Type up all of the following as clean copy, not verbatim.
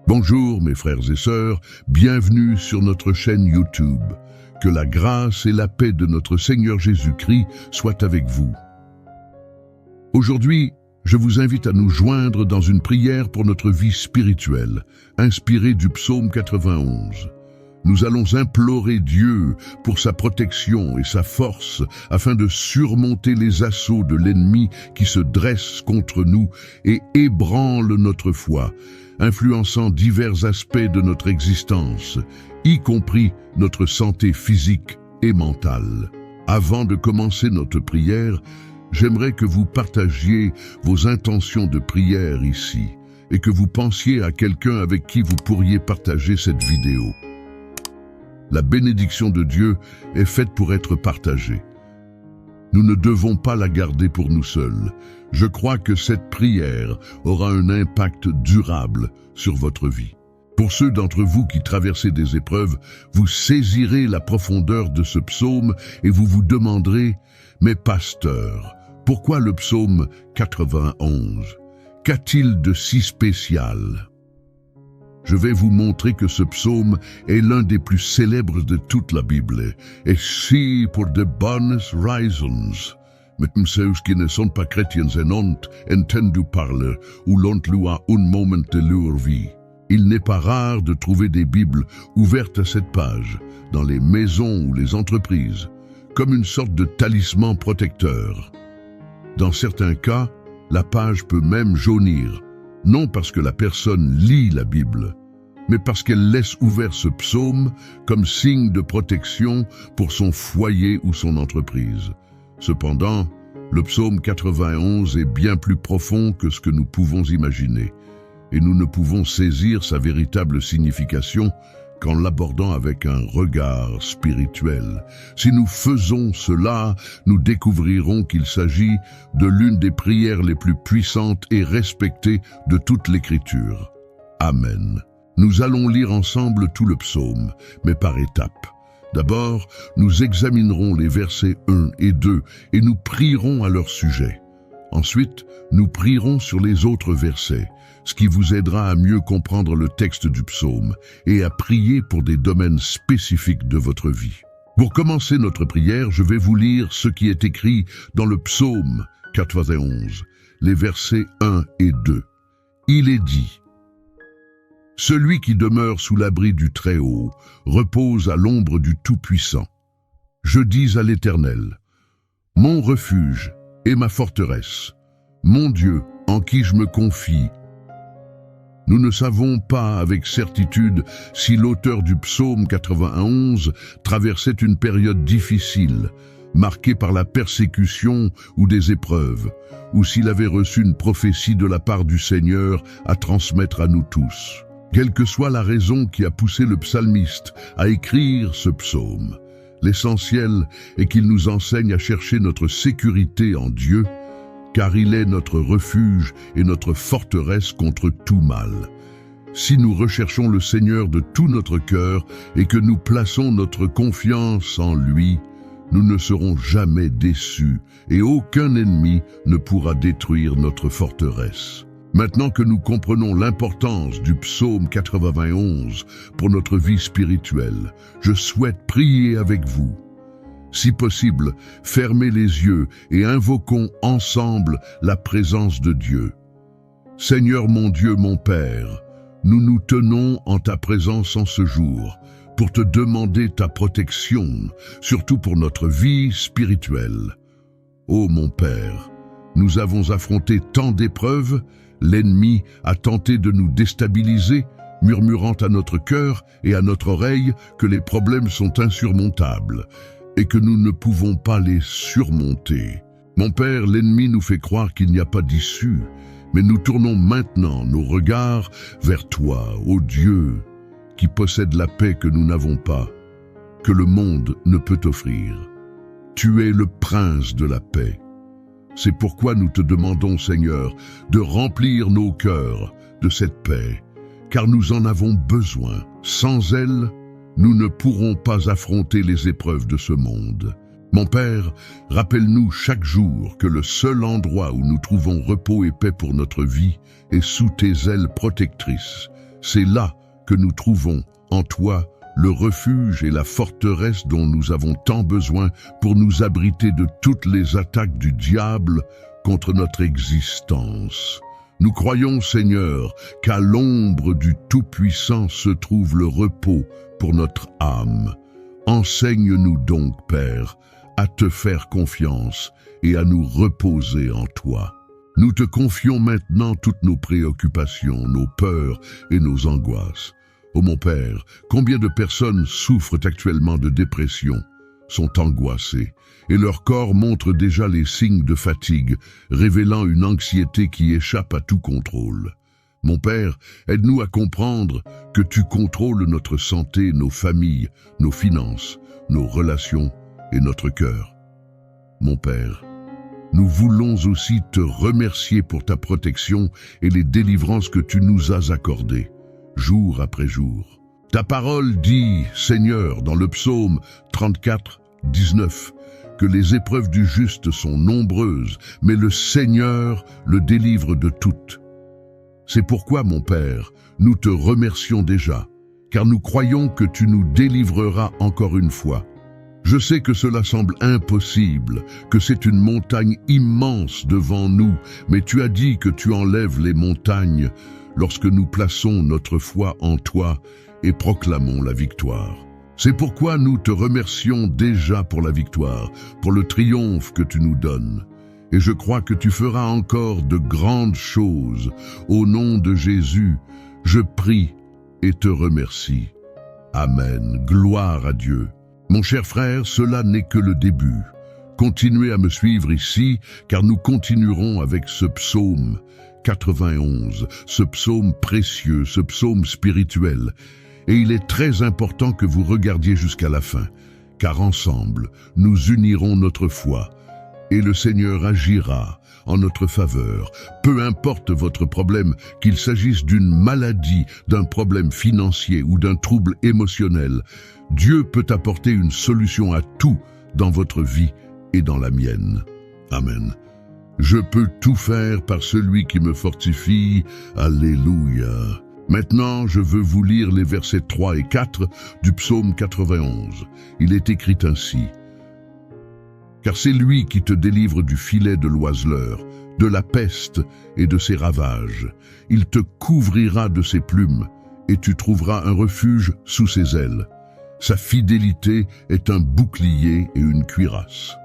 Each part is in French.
Bonjour mes frères et sœurs, bienvenue sur notre chaîne YouTube. Que la grâce et la paix de notre Seigneur Jésus-Christ soient avec vous. Aujourd'hui, je vous invite à nous joindre dans une prière pour notre vie spirituelle, inspirée du psaume 91. Nous allons implorer Dieu pour sa protection et sa force afin de surmonter les assauts de l'ennemi qui se dresse contre nous et ébranle notre foi, influençant divers aspects de notre existence, y compris notre santé physique et mentale. Avant de commencer notre prière, j'aimerais que vous partagiez vos intentions de prière ici et que vous pensiez à quelqu'un avec qui vous pourriez partager cette vidéo. La bénédiction de Dieu est faite pour être partagée. Nous ne devons pas la garder pour nous seuls. Je crois que cette prière aura un impact durable sur votre vie. Pour ceux d'entre vous qui traversez des épreuves, vous saisirez la profondeur de ce psaume et vous vous demanderez « Mais pasteur, pourquoi le psaume 91 ? Qu'a-t-il de si spécial ?» Je vais vous montrer que ce psaume est l'un des plus célèbres de toute la Bible, et si pour de bonnes raisons. Met ceux qui ne sont pas chrétiens et n'ont entendu parler ou l'ont lu à un moment de leur vie. Il n'est pas rare de trouver des Bibles ouvertes à cette page, dans les maisons ou les entreprises, comme une sorte de talisman protecteur. Dans certains cas, la page peut même jaunir, non parce que la personne lit la Bible, mais parce qu'elle laisse ouvert ce psaume comme signe de protection pour son foyer ou son entreprise. Cependant, le psaume 91 est bien plus profond que ce que nous pouvons imaginer, et nous ne pouvons saisir sa véritable signification qu'en l'abordant avec un regard spirituel. Si nous faisons cela, nous découvrirons qu'il s'agit de l'une des prières les plus puissantes et respectées de toute l'Écriture. Amen. Nous allons lire ensemble tout le psaume, mais par étapes. D'abord, nous examinerons les versets 1 et 2 et nous prierons à leur sujet. Ensuite, nous prierons sur les autres versets, ce qui vous aidera à mieux comprendre le texte du psaume et à prier pour des domaines spécifiques de votre vie. Pour commencer notre prière, je vais vous lire ce qui est écrit dans le psaume 91, les versets 1 et 2. Il est dit: « Celui qui demeure sous l'abri du Très-Haut repose à l'ombre du Tout-Puissant. Je dis à l'Éternel: mon refuge et ma forteresse, mon Dieu en qui je me confie. » Nous ne savons pas avec certitude si l'auteur du psaume 91 traversait une période difficile, marquée par la persécution ou des épreuves, ou s'il avait reçu une prophétie de la part du Seigneur à transmettre à nous tous. Quelle que soit la raison qui a poussé le psalmiste à écrire ce psaume, l'essentiel est qu'il nous enseigne à chercher notre sécurité en Dieu, car il est notre refuge et notre forteresse contre tout mal. Si nous recherchons le Seigneur de tout notre cœur et que nous plaçons notre confiance en lui, nous ne serons jamais déçus et aucun ennemi ne pourra détruire notre forteresse. Maintenant que nous comprenons l'importance du psaume 91 pour notre vie spirituelle, je souhaite prier avec vous. Si possible, fermez les yeux et invoquons ensemble la présence de Dieu. Seigneur mon Dieu, mon Père, nous nous tenons en ta présence en ce jour pour te demander ta protection, surtout pour notre vie spirituelle. Ô mon Père, nous avons affronté tant d'épreuves, l'ennemi a tenté de nous déstabiliser, murmurant à notre cœur et à notre oreille que les problèmes sont insurmontables et que nous ne pouvons pas les surmonter. Mon Père, l'ennemi nous fait croire qu'il n'y a pas d'issue, mais nous tournons maintenant nos regards vers toi, ô Dieu, qui possède la paix que nous n'avons pas, que le monde ne peut offrir. Tu es le prince de la paix. C'est pourquoi nous te demandons, Seigneur, de remplir nos cœurs de cette paix, car nous en avons besoin. Sans elle, nous ne pourrons pas affronter les épreuves de ce monde. Mon Père, rappelle-nous chaque jour que le seul endroit où nous trouvons repos et paix pour notre vie est sous tes ailes protectrices. C'est là que nous trouvons, en toi, le refuge et la forteresse dont nous avons tant besoin pour nous abriter de toutes les attaques du diable contre notre existence. Nous croyons, Seigneur, qu'à l'ombre du Tout-Puissant se trouve le repos pour notre âme. Enseigne-nous donc, Père, à te faire confiance et à nous reposer en toi. Nous te confions maintenant toutes nos préoccupations, nos peurs et nos angoisses. Ô mon Père, combien de personnes souffrent actuellement de dépression, sont angoissées, et leur corps montre déjà les signes de fatigue, révélant une anxiété qui échappe à tout contrôle. Mon Père, aide-nous à comprendre que tu contrôles notre santé, nos familles, nos finances, nos relations et notre cœur. Mon Père, nous voulons aussi te remercier pour ta protection et les délivrances que tu nous as accordées, jour après jour. Ta parole dit, Seigneur, dans le psaume 34, 19, que les épreuves du juste sont nombreuses, mais le Seigneur le délivre de toutes. C'est pourquoi, mon Père, nous te remercions déjà, car nous croyons que tu nous délivreras encore une fois. Je sais que cela semble impossible, que c'est une montagne immense devant nous, mais tu as dit que tu enlèves les montagnes lorsque nous plaçons notre foi en toi et proclamons la victoire. C'est pourquoi nous te remercions déjà pour la victoire, pour le triomphe que tu nous donnes. Et je crois que tu feras encore de grandes choses. Au nom de Jésus, je prie et te remercie. Amen. Gloire à Dieu. Mon cher frère, cela n'est que le début. Continuez à me suivre ici, car nous continuerons avec ce psaume 91, ce psaume précieux, ce psaume spirituel. Et il est très important que vous regardiez jusqu'à la fin, car ensemble, nous unirons notre foi, et le Seigneur agira en notre faveur. Peu importe votre problème, qu'il s'agisse d'une maladie, d'un problème financier ou d'un trouble émotionnel, Dieu peut apporter une solution à tout dans votre vie et dans la mienne. Amen. Je peux tout faire par celui qui me fortifie. Alléluia. Maintenant, je veux vous lire les versets 3 et 4 du psaume 91. Il est écrit ainsi. Car c'est lui qui te délivre du filet de l'oiseleur, de la peste et de ses ravages. Il te couvrira de ses plumes, et tu trouveras un refuge sous ses ailes. Sa fidélité est un bouclier et une cuirasse.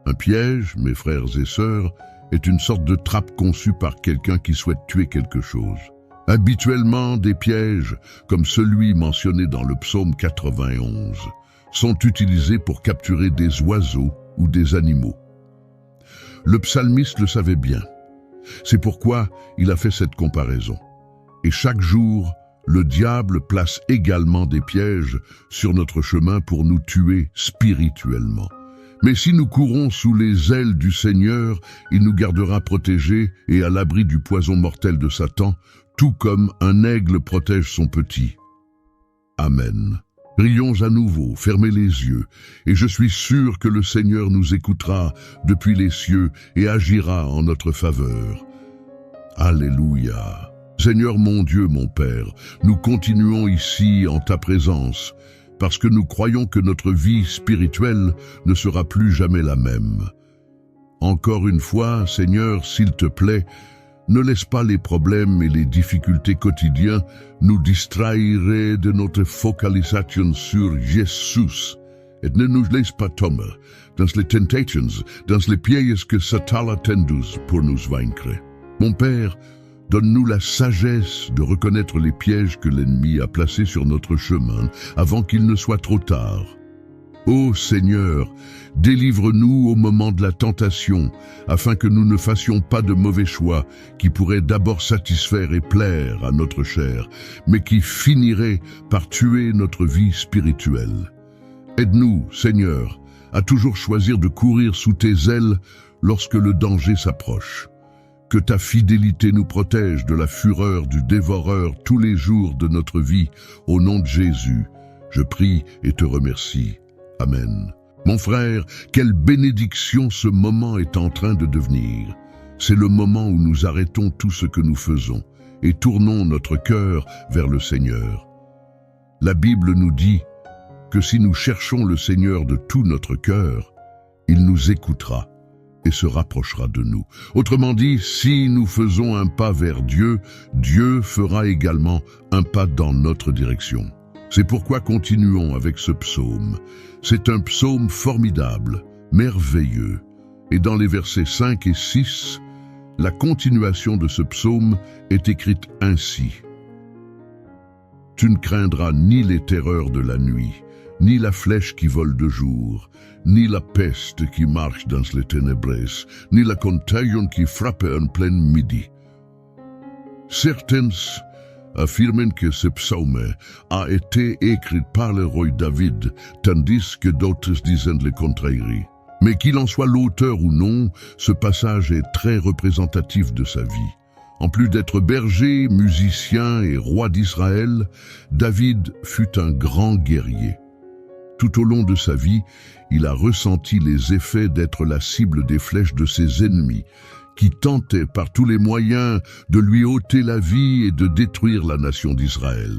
Un piège, mes frères et sœurs, est une sorte de trappe conçue par quelqu'un qui souhaite tuer quelque chose. Habituellement, des pièges, comme celui mentionné dans le psaume 91, sont utilisés pour capturer des oiseaux ou des animaux. Le psalmiste le savait bien. C'est pourquoi il a fait cette comparaison. Et chaque jour, le diable place également des pièges sur notre chemin pour nous tuer spirituellement. Mais si nous courons sous les ailes du Seigneur, il nous gardera protégés et à l'abri du poison mortel de Satan, tout comme un aigle protège son petit. Amen. Prions à nouveau, fermez les yeux, et je suis sûr que le Seigneur nous écoutera depuis les cieux et agira en notre faveur. Alléluia. Seigneur mon Dieu, mon Père, nous continuons ici en ta présence, parce que nous croyons que notre vie spirituelle ne sera plus jamais la même. Encore une fois, Seigneur, s'il te plaît, ne laisse pas les problèmes et les difficultés quotidiennes nous distraire de notre focalisation sur Jésus. Et ne nous laisse pas tomber dans les tentations, dans les pièges que Satan tendent pour nous vaincre. Mon Père, donne-nous la sagesse de reconnaître les pièges que l'ennemi a placés sur notre chemin avant qu'il ne soit trop tard. Ô Seigneur, délivre-nous au moment de la tentation, afin que nous ne fassions pas de mauvais choix qui pourraient d'abord satisfaire et plaire à notre chair, mais qui finiraient par tuer notre vie spirituelle. Aide-nous, Seigneur, à toujours choisir de courir sous tes ailes lorsque le danger s'approche. Que ta fidélité nous protège de la fureur du dévoreur tous les jours de notre vie. Au nom de Jésus, je prie et te remercie. Amen. Mon frère, quelle bénédiction ce moment est en train de devenir. C'est le moment où nous arrêtons tout ce que nous faisons et tournons notre cœur vers le Seigneur. La Bible nous dit que si nous cherchons le Seigneur de tout notre cœur, il nous écoutera et se rapprochera de nous. Autrement dit, si nous faisons un pas vers Dieu, Dieu fera également un pas dans notre direction. C'est pourquoi continuons avec ce psaume. C'est un psaume formidable, merveilleux. Et dans les versets 5 et 6, la continuation de ce psaume est écrite ainsi. « Tu ne craindras ni les terreurs de la nuit, ni la flèche qui vole de jour, ni la peste qui marche dans les ténèbres, ni la contagion qui frappe en plein midi. » Certains affirment que ce psaume a été écrit par le roi David, tandis que d'autres disent le contraire. Mais qu'il en soit l'auteur ou non, ce passage est très représentatif de sa vie. En plus d'être berger, musicien et roi d'Israël, David fut un grand guerrier. Tout au long de sa vie, il a ressenti les effets d'être la cible des flèches de ses ennemis, qui tentaient par tous les moyens de lui ôter la vie et de détruire la nation d'Israël.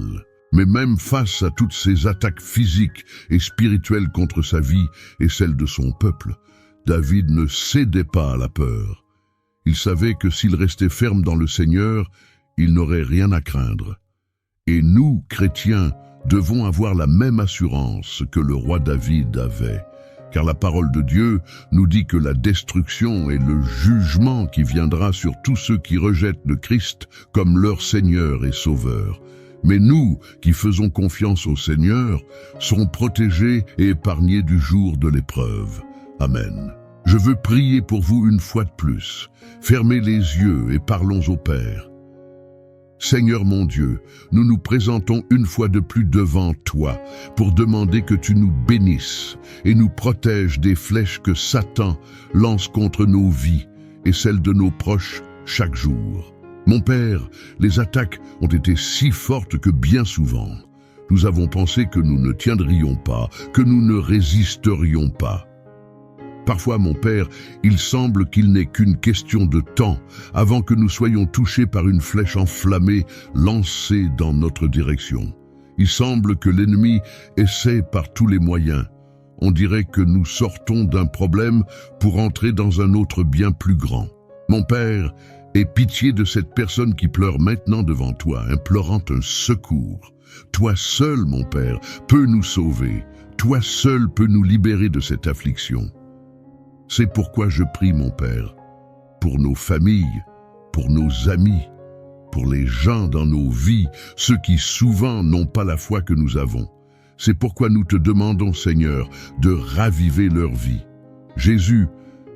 Mais même face à toutes ces attaques physiques et spirituelles contre sa vie et celle de son peuple, David ne cédait pas à la peur. Il savait que s'il restait ferme dans le Seigneur, il n'aurait rien à craindre. Et nous, chrétiens, devons avoir la même assurance que le roi David avait, car la parole de Dieu nous dit que la destruction et le jugement qui viendra sur tous ceux qui rejettent le Christ comme leur Seigneur et Sauveur. Mais nous, qui faisons confiance au Seigneur, serons protégés et épargnés du jour de l'épreuve. Amen. Je veux prier pour vous une fois de plus. Fermez les yeux et parlons au Père. Seigneur mon Dieu, nous nous présentons une fois de plus devant toi pour demander que tu nous bénisses et nous protèges des flèches que Satan lance contre nos vies et celles de nos proches chaque jour. Mon Père, les attaques ont été si fortes que bien souvent, nous avons pensé que nous ne tiendrions pas, que nous ne résisterions pas. Parfois, mon Père, il semble qu'il n'est qu'une question de temps avant que nous soyons touchés par une flèche enflammée lancée dans notre direction. Il semble que l'ennemi essaie par tous les moyens. On dirait que nous sortons d'un problème pour entrer dans un autre bien plus grand. Mon Père, aie pitié de cette personne qui pleure maintenant devant toi, implorant un secours. Toi seul, mon Père, peux nous sauver. Toi seul peux nous libérer de cette affliction. C'est pourquoi je prie, mon Père, pour nos familles, pour nos amis, pour les gens dans nos vies, ceux qui souvent n'ont pas la foi que nous avons. C'est pourquoi nous te demandons, Seigneur, de raviver leur vie. Jésus,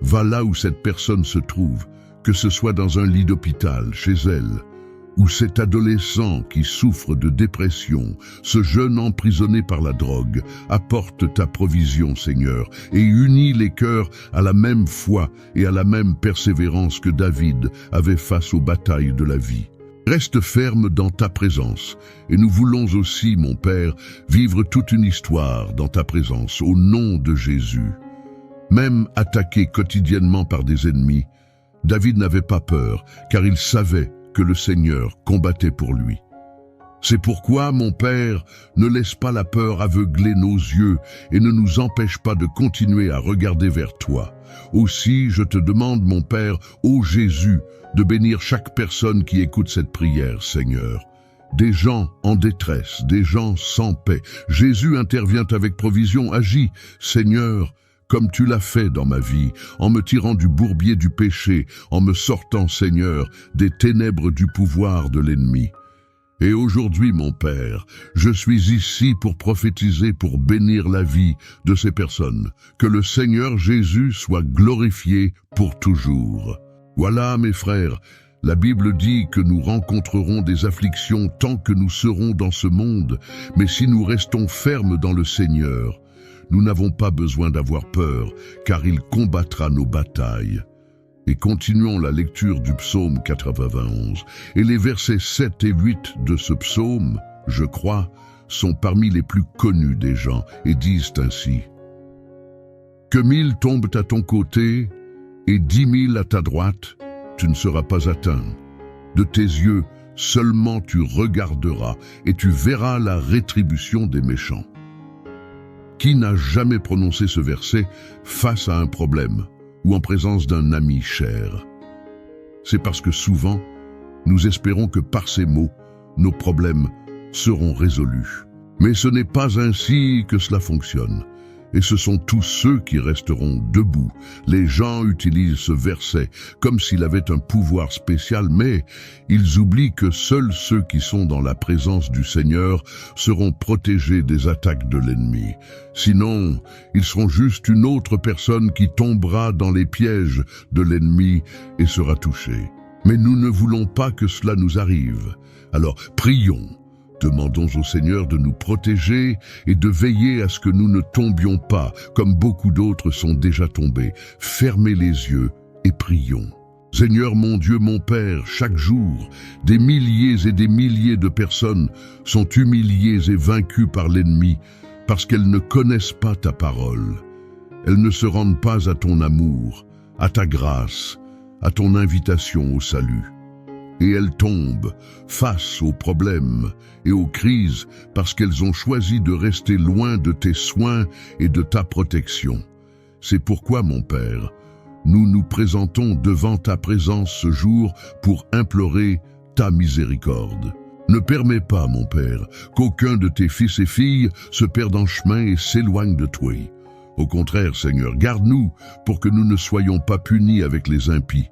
va là où cette personne se trouve, que ce soit dans un lit d'hôpital, chez elle, ou cet adolescent qui souffre de dépression, ce jeune emprisonné par la drogue, apporte ta provision, Seigneur, et unis les cœurs à la même foi et à la même persévérance que David avait face aux batailles de la vie. Reste ferme dans ta présence, et nous voulons aussi, mon Père, vivre toute une histoire dans ta présence, au nom de Jésus. Même attaqué quotidiennement par des ennemis, David n'avait pas peur, car il savait que le Seigneur combattait pour lui. C'est pourquoi, mon Père, ne laisse pas la peur aveugler nos yeux et ne nous empêche pas de continuer à regarder vers toi. Aussi, je te demande, mon Père, ô Jésus, de bénir chaque personne qui écoute cette prière, Seigneur. Des gens en détresse, des gens sans paix. Jésus intervient avec provision, agis, Seigneur, comme tu l'as fait dans ma vie, en me tirant du bourbier du péché, en me sortant, Seigneur, des ténèbres du pouvoir de l'ennemi. Et aujourd'hui, mon Père, je suis ici pour prophétiser, pour bénir la vie de ces personnes. Que le Seigneur Jésus soit glorifié pour toujours. Voilà, mes frères, la Bible dit que nous rencontrerons des afflictions tant que nous serons dans ce monde, mais si nous restons fermes dans le Seigneur, nous n'avons pas besoin d'avoir peur, car il combattra nos batailles. Et continuons la lecture du psaume 91. Et les versets 7 et 8 de ce psaume, je crois, sont parmi les plus connus des gens et disent ainsi. « Que 1000 tombent à ton côté et 10 000 à ta droite, tu ne seras pas atteint. De tes yeux, seulement tu regarderas et tu verras la rétribution des méchants. Qui n'a jamais prononcé ce verset face à un problème ou en présence d'un ami cher? C'est parce que souvent, nous espérons que par ces mots, nos problèmes seront résolus. Mais ce n'est pas ainsi que cela fonctionne. Et ce sont tous ceux qui resteront debout. Les gens utilisent ce verset comme s'il avait un pouvoir spécial, mais ils oublient que seuls ceux qui sont dans la présence du Seigneur seront protégés des attaques de l'ennemi. Sinon, ils seront juste une autre personne qui tombera dans les pièges de l'ennemi et sera touchée. Mais nous ne voulons pas que cela nous arrive. Alors, prions. Demandons au Seigneur de nous protéger et de veiller à ce que nous ne tombions pas, comme beaucoup d'autres sont déjà tombés. Fermez les yeux et prions. Seigneur mon Dieu, mon Père, chaque jour, des milliers et des milliers de personnes sont humiliées et vaincues par l'ennemi parce qu'elles ne connaissent pas ta parole. Elles ne se rendent pas à ton amour, à ta grâce, à ton invitation au salut. Et elles tombent face aux problèmes et aux crises parce qu'elles ont choisi de rester loin de tes soins et de ta protection. C'est pourquoi, mon Père, nous nous présentons devant ta présence ce jour pour implorer ta miséricorde. Ne permets pas, mon Père, qu'aucun de tes fils et filles se perde en chemin et s'éloigne de toi. Au contraire, Seigneur, garde-nous pour que nous ne soyons pas punis avec les impies.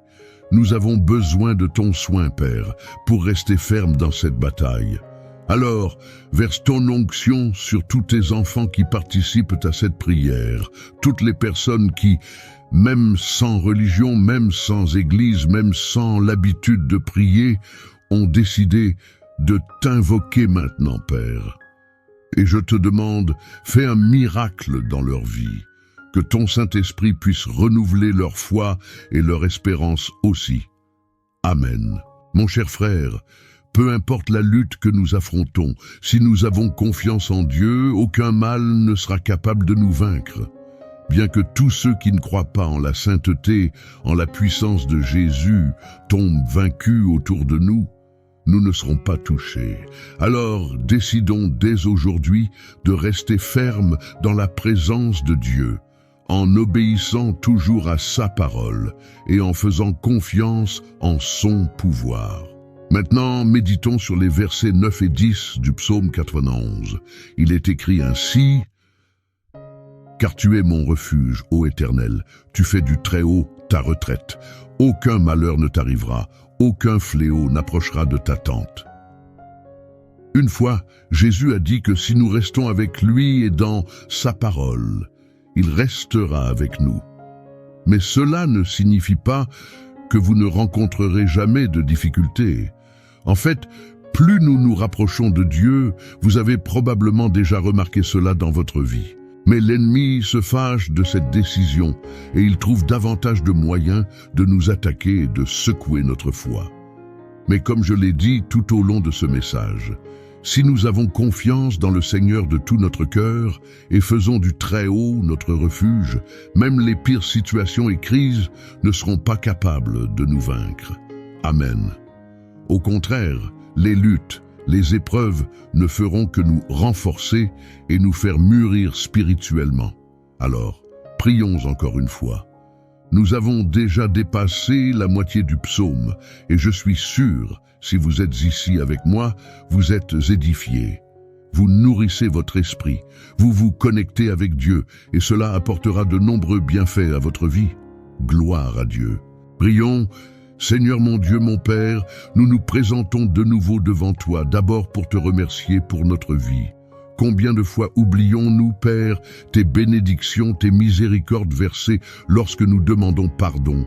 Nous avons besoin de ton soin, Père, pour rester fermes dans cette bataille. Alors, verse ton onction sur tous tes enfants qui participent à cette prière, toutes les personnes qui, même sans religion, même sans église, même sans l'habitude de prier, ont décidé de t'invoquer maintenant, Père. Et je te demande, fais un miracle dans leur vie. Que ton Saint-Esprit puisse renouveler leur foi et leur espérance aussi. Amen. Mon cher frère, peu importe la lutte que nous affrontons, si nous avons confiance en Dieu, aucun mal ne sera capable de nous vaincre. Bien que tous ceux qui ne croient pas en la sainteté, en la puissance de Jésus, tombent vaincus autour de nous, nous ne serons pas touchés. Alors décidons dès aujourd'hui de rester fermes dans la présence de Dieu, en obéissant toujours à sa parole et en faisant confiance en son pouvoir. Maintenant, méditons sur les versets 9 et 10 du psaume 91. Il est écrit ainsi: « Car tu es mon refuge, ô Éternel, tu fais du Très-Haut ta retraite. Aucun malheur ne t'arrivera, aucun fléau n'approchera de ta tente. » Une fois, Jésus a dit que si nous restons avec lui et dans sa parole, il restera avec nous. Mais cela ne signifie pas que vous ne rencontrerez jamais de difficultés. En fait, plus nous nous rapprochons de Dieu, vous avez probablement déjà remarqué cela dans votre vie. Mais l'ennemi se fâche de cette décision et il trouve davantage de moyens de nous attaquer et de secouer notre foi. Mais comme je l'ai dit tout au long de ce message, si nous avons confiance dans le Seigneur de tout notre cœur et faisons du Très-Haut notre refuge, même les pires situations et crises ne seront pas capables de nous vaincre. Amen. Au contraire, les luttes, les épreuves ne feront que nous renforcer et nous faire mûrir spirituellement. Alors, prions encore une fois. Nous avons déjà dépassé la moitié du psaume et je suis sûr, si vous êtes ici avec moi, vous êtes édifiés. Vous nourrissez votre esprit, vous vous connectez avec Dieu et cela apportera de nombreux bienfaits à votre vie. Gloire à Dieu. Prions. Seigneur mon Dieu, mon Père, nous nous présentons de nouveau devant toi, d'abord pour te remercier pour notre vie. Combien de fois oublions-nous, Père, tes bénédictions, tes miséricordes versées lorsque nous demandons pardon,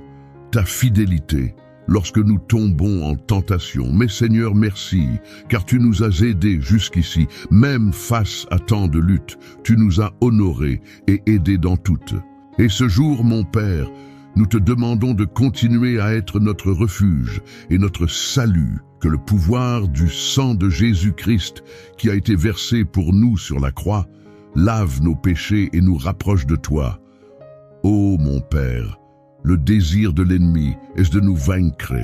ta fidélité, lorsque nous tombons en tentation. Mais Seigneur, merci, car tu nous as aidés jusqu'ici, même face à tant de luttes. Tu nous as honorés et aidés dans toutes. Et ce jour, mon Père, nous te demandons de continuer à être notre refuge et notre salut, que le pouvoir du sang de Jésus-Christ qui a été versé pour nous sur la croix lave nos péchés et nous rapproche de toi. Ô mon Père, le désir de l'ennemi est de nous vaincre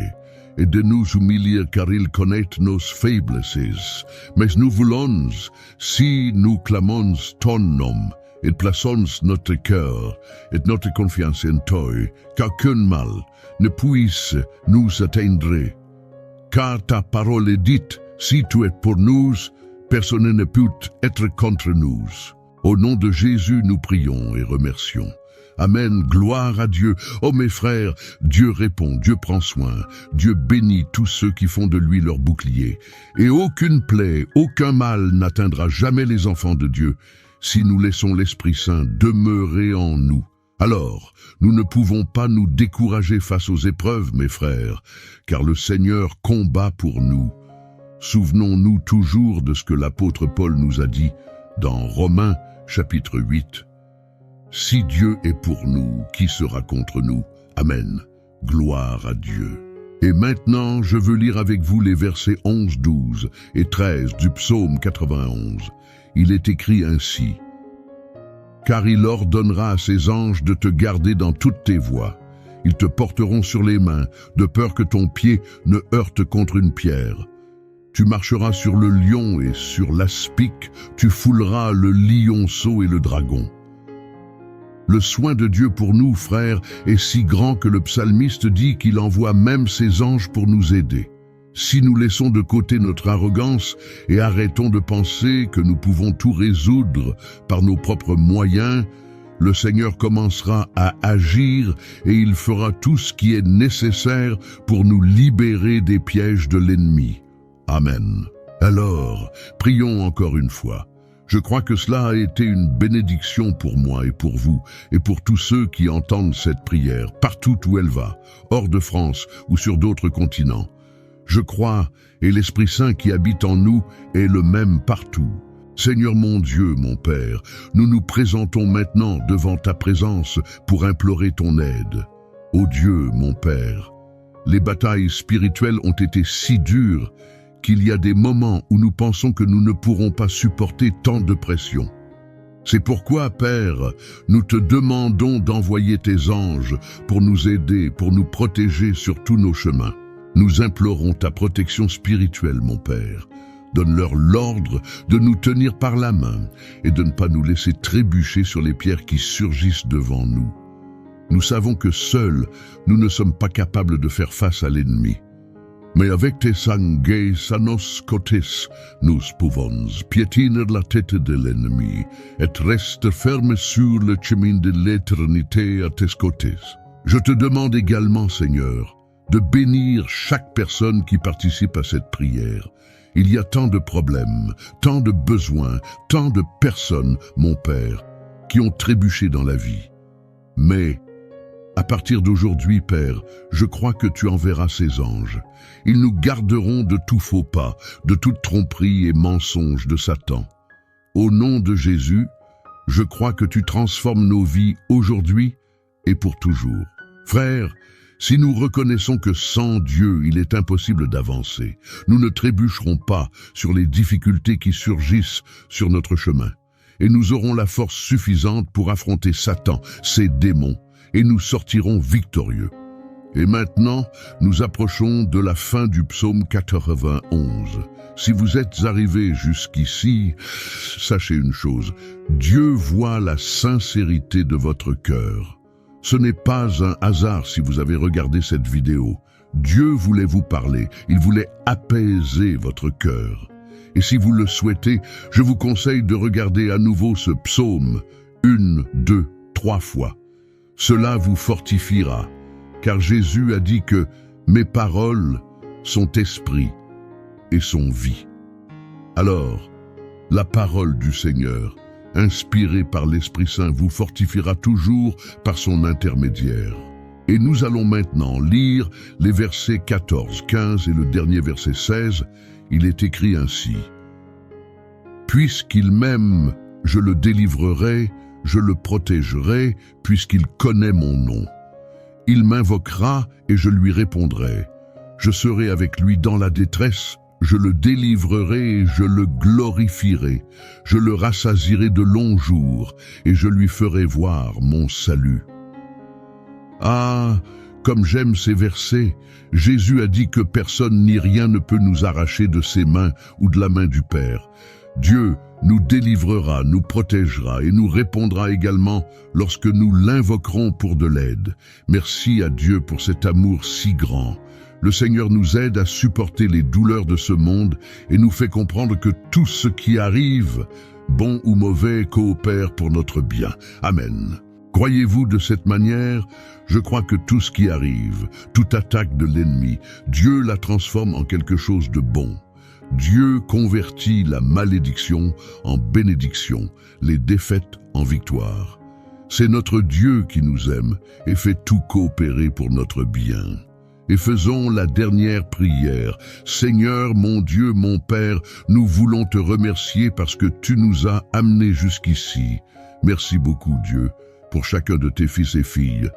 et de nous humilier car il connaît nos faiblesses. Mais nous voulons, si nous clamons ton nom, et plaçons notre cœur et notre confiance en toi, qu'aucun mal ne puisse nous atteindre. Car ta parole est dite, si tu es pour nous, personne ne peut être contre nous. Au nom de Jésus, nous prions et remercions. Amen, gloire à Dieu. Oh mes frères, Dieu répond, Dieu prend soin, Dieu bénit tous ceux qui font de lui leur bouclier. Et aucune plaie, aucun mal n'atteindra jamais les enfants de Dieu, si nous laissons l'Esprit Saint demeurer en nous. Alors, nous ne pouvons pas nous décourager face aux épreuves, mes frères, car le Seigneur combat pour nous. Souvenons-nous toujours de ce que l'apôtre Paul nous a dit dans Romains chapitre 8. Si Dieu est pour nous, qui sera contre nous? Amen. Gloire à Dieu. Et maintenant, je veux lire avec vous les versets 11, 12 et 13 du psaume 91. Il est écrit ainsi. Car il ordonnera à ses anges de te garder dans toutes tes voies. Ils te porteront sur les mains, de peur que ton pied ne heurte contre une pierre. Tu marcheras sur le lion et sur l'aspic, tu fouleras le lionceau et le dragon. Le soin de Dieu pour nous, frères, est si grand que le psalmiste dit qu'il envoie même ses anges pour nous aider. Si nous laissons de côté notre arrogance et arrêtons de penser que nous pouvons tout résoudre par nos propres moyens, le Seigneur commencera à agir et il fera tout ce qui est nécessaire pour nous libérer des pièges de l'ennemi. Amen. Alors, prions encore une fois. Je crois que cela a été une bénédiction pour moi et pour vous, et pour tous ceux qui entendent cette prière, partout où elle va, hors de France ou sur d'autres continents. Je crois, et l'Esprit Saint qui habite en nous est le même partout. Seigneur mon Dieu, mon Père, nous nous présentons maintenant devant ta présence pour implorer ton aide. Ô Dieu, mon Père, les batailles spirituelles ont été si dures qu'il y a des moments où nous pensons que nous ne pourrons pas supporter tant de pression. C'est pourquoi, Père, nous te demandons d'envoyer tes anges pour nous aider, pour nous protéger sur tous nos chemins. Nous implorons ta protection spirituelle, mon Père. Donne-leur l'ordre de nous tenir par la main et de ne pas nous laisser trébucher sur les pierres qui surgissent devant nous. Nous savons que seuls, nous ne sommes pas capables de faire face à l'ennemi. Mais avec tes sangues sanos cotes, nous pouvons piétiner la tête de l'ennemi et rester ferme sur le chemin de l'éternité à tes côtés. Je te demande également, Seigneur, de bénir chaque personne qui participe à cette prière. Il y a tant de problèmes, tant de besoins, tant de personnes, mon Père, qui ont trébuché dans la vie. Mais, à partir d'aujourd'hui, Père, je crois que tu enverras ces anges. Ils nous garderont de tout faux pas, de toute tromperie et mensonge de Satan. Au nom de Jésus, je crois que tu transformes nos vies aujourd'hui et pour toujours. Frères, si nous reconnaissons que sans Dieu, il est impossible d'avancer, nous ne trébucherons pas sur les difficultés qui surgissent sur notre chemin. Et nous aurons la force suffisante pour affronter Satan, ses démons, et nous sortirons victorieux. Et maintenant, nous approchons de la fin du psaume 91. Si vous êtes arrivés jusqu'ici, sachez une chose, Dieu voit la sincérité de votre cœur. Ce n'est pas un hasard si vous avez regardé cette vidéo. Dieu voulait vous parler, il voulait apaiser votre cœur. Et si vous le souhaitez, je vous conseille de regarder à nouveau ce psaume 1, 2, 3 fois. Cela vous fortifiera, car Jésus a dit que « mes paroles sont esprit et sont vie ». Alors, la parole du Seigneur, inspirée par l'Esprit Saint, vous fortifiera toujours par son intermédiaire. Et nous allons maintenant lire les versets 14, 15 et le dernier verset 16. Il est écrit ainsi. « Puisqu'il m'aime, je le délivrerai, je le protégerai, puisqu'il connaît mon nom. Il m'invoquera et je lui répondrai. Je serai avec lui dans la détresse, je le délivrerai et je le glorifierai. Je le rassasierai de longs jours et je lui ferai voir mon salut. » Ah, Comme j'aime ces versets, Jésus a dit que personne ni rien ne peut nous arracher de ses mains ou de la main du Père. Dieu nous délivrera, nous protégera et nous répondra également lorsque nous l'invoquerons pour de l'aide. Merci à Dieu pour cet amour si grand. Le Seigneur nous aide à supporter les douleurs de ce monde et nous fait comprendre que tout ce qui arrive, bon ou mauvais, coopère pour notre bien. Amen. Croyez-vous de cette manière? Je crois que tout ce qui arrive, toute attaque de l'ennemi, Dieu la transforme en quelque chose de bon. Dieu convertit la malédiction en bénédiction, les défaites en victoire. C'est notre Dieu qui nous aime et fait tout coopérer pour notre bien. Et faisons la dernière prière. Seigneur, mon Dieu, mon Père, nous voulons te remercier parce que tu nous as amenés jusqu'ici. Merci beaucoup, Dieu, pour chacun de tes fils et filles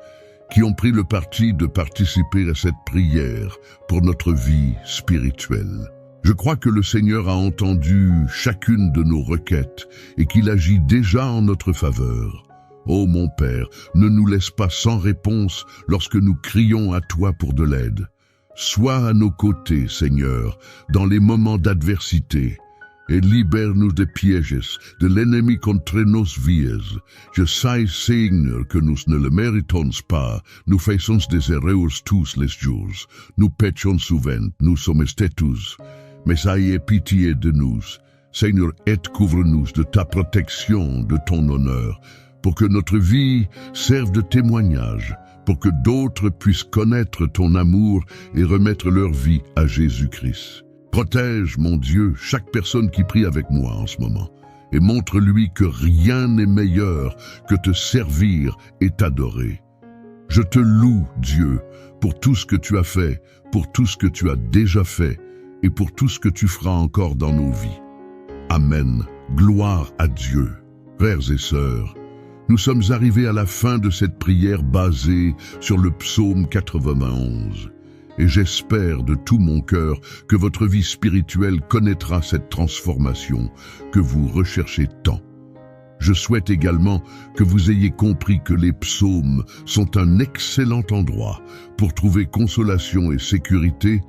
qui ont pris le parti de participer à cette prière pour notre vie spirituelle. Je crois que le Seigneur a entendu chacune de nos requêtes et qu'il agit déjà en notre faveur. Ô mon Père, ne nous laisse pas sans réponse lorsque nous crions à toi pour de l'aide. Sois à nos côtés, Seigneur, dans les moments d'adversité, et libère-nous des pièges de l'ennemi contre nos vies. Je sais, Seigneur, que nous ne le méritons pas. Nous faisons des erreurs tous les jours. Nous péchons souvent, nous sommes têtus. Mais aie pitié de nous. Seigneur, couvre-nous de ta protection, de ton honneur, pour que notre vie serve de témoignage, pour que d'autres puissent connaître ton amour et remettre leur vie à Jésus-Christ. Protège, mon Dieu, chaque personne qui prie avec moi en ce moment, et montre-lui que rien n'est meilleur que te servir et t'adorer. Je te loue, Dieu, pour tout ce que tu as fait, pour tout ce que tu as déjà fait, et pour tout ce que tu feras encore dans nos vies. Amen. Gloire à Dieu. Frères et sœurs, nous sommes arrivés à la fin de cette prière basée sur le psaume 91. Et j'espère de tout mon cœur que votre vie spirituelle connaîtra cette transformation que vous recherchez tant. Je souhaite également que vous ayez compris que les psaumes sont un excellent endroit pour trouver consolation et sécurité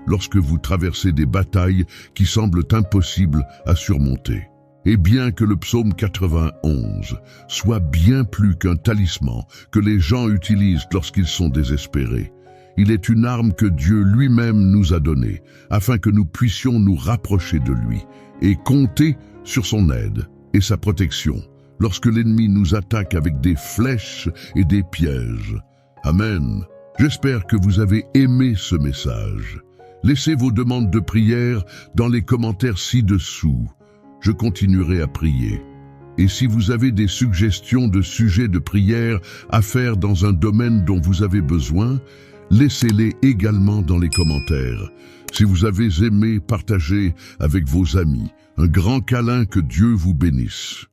lorsque vous traversez des batailles qui semblent impossibles à surmonter. Et bien que le psaume 91 soit bien plus qu'un talisman que les gens utilisent lorsqu'ils sont désespérés, il est une arme que Dieu lui-même nous a donnée, afin que nous puissions nous rapprocher de lui et compter sur son aide et sa protection lorsque l'ennemi nous attaque avec des flèches et des pièges. Amen. J'espère que vous avez aimé ce message. Laissez vos demandes de prière dans les commentaires ci-dessous. Je continuerai à prier. Et si vous avez des suggestions de sujets de prière à faire dans un domaine dont vous avez besoin, laissez-les également dans les commentaires. Si vous avez aimé, partagez avec vos amis. Un grand câlin, que Dieu vous bénisse.